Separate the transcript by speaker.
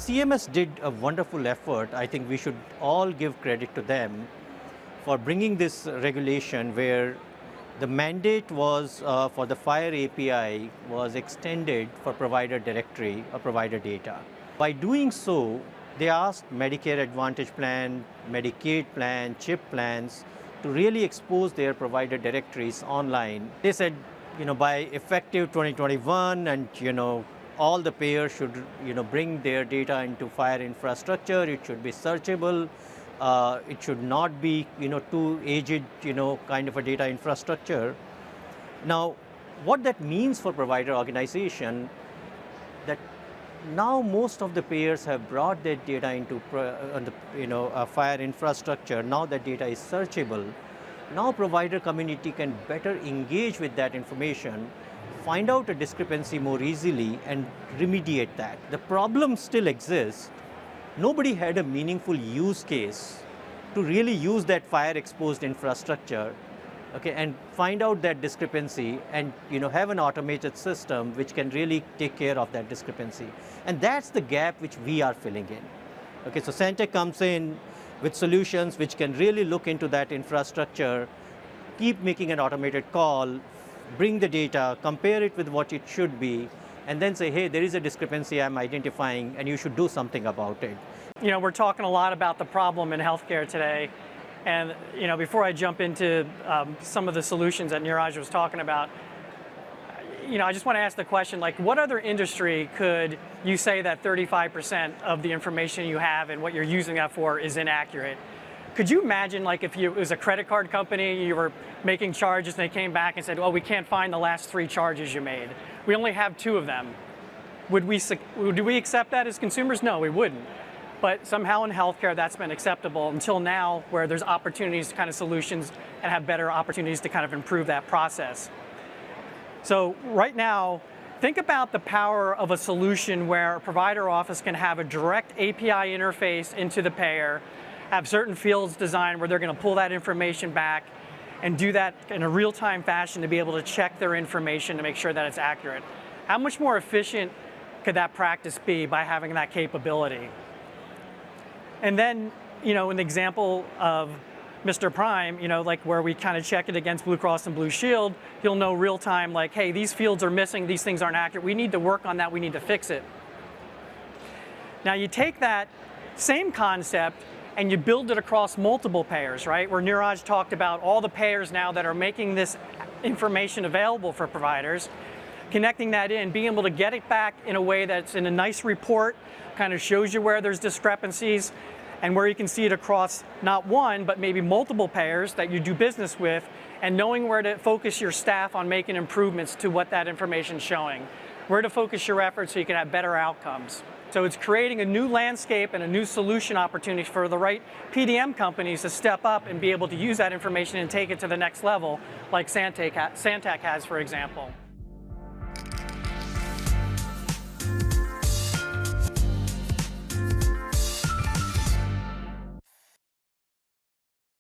Speaker 1: CMS did a wonderful effort. I think we should all give credit to them for bringing this regulation where the mandate was for the FHIR API was extended for provider directory or provider data. By doing so, they asked Medicare Advantage plan, Medicaid plan, CHIP plans to really expose their provider directories online. They said, by effective 2021, and all the payers should, bring their data into FHIR infrastructure. It should be searchable. It should not be, too aged, kind of a data infrastructure. Now, what that means for provider organization, that now most of the payers have brought their data into FHIR infrastructure. Now that data is searchable. Now provider community can better engage with that information, find out a discrepancy more easily, and remediate that. The problem still exists. Nobody had a meaningful use case to really use that FHIR exposed infrastructure, okay, and find out that discrepancy and have an automated system which can really take care of that discrepancy. And that's the gap which we are filling in. Okay, so Santech comes in with solutions which can really look into that infrastructure, keep making an automated call, bring the data, compare it with what it should be, and then say, hey, there is a discrepancy I'm identifying, and you should do something about it.
Speaker 2: We're talking a lot about the problem in healthcare today, and before I jump into some of the solutions that Neeraj was talking about, I just want to ask the question, what other industry could you say that 35% of the information you have and what you're using that for is inaccurate? Could you imagine, if it was a credit card company, you were making charges and they came back and said, well, we can't find the last 3 charges you made. We only have 2 of them. Would we accept that as consumers? No, we wouldn't. But somehow in healthcare, that's been acceptable until now, where there's opportunities to kind of solutions and have better opportunities to kind of improve that process. So right now, think about the power of a solution where a provider office can have a direct API interface into the payer, have certain fields designed where they're going to pull that information back and do that in a real-time fashion to be able to check their information to make sure that it's accurate. How much more efficient could that practice be by having that capability? And then, an example of Mr. Prime, where we kind of check it against Blue Cross and Blue Shield, you'll know real time, hey, these fields are missing, these things aren't accurate, we need to work on that, we need to fix it. Now you take that same concept and you build it across multiple payers, right? Where Neeraj talked about all the payers now that are making this information available for providers, connecting that in, being able to get it back in a way that's in a nice report, kind of shows you where there's discrepancies, and where you can see it across not one, but maybe multiple payers that you do business with, and knowing where to focus your staff on making improvements to what that information is showing, where to focus your efforts so you can have better outcomes. So it's creating a new landscape and a new solution opportunity for the right PDM companies to step up and be able to use that information and take it to the next level, like Santech has, for example.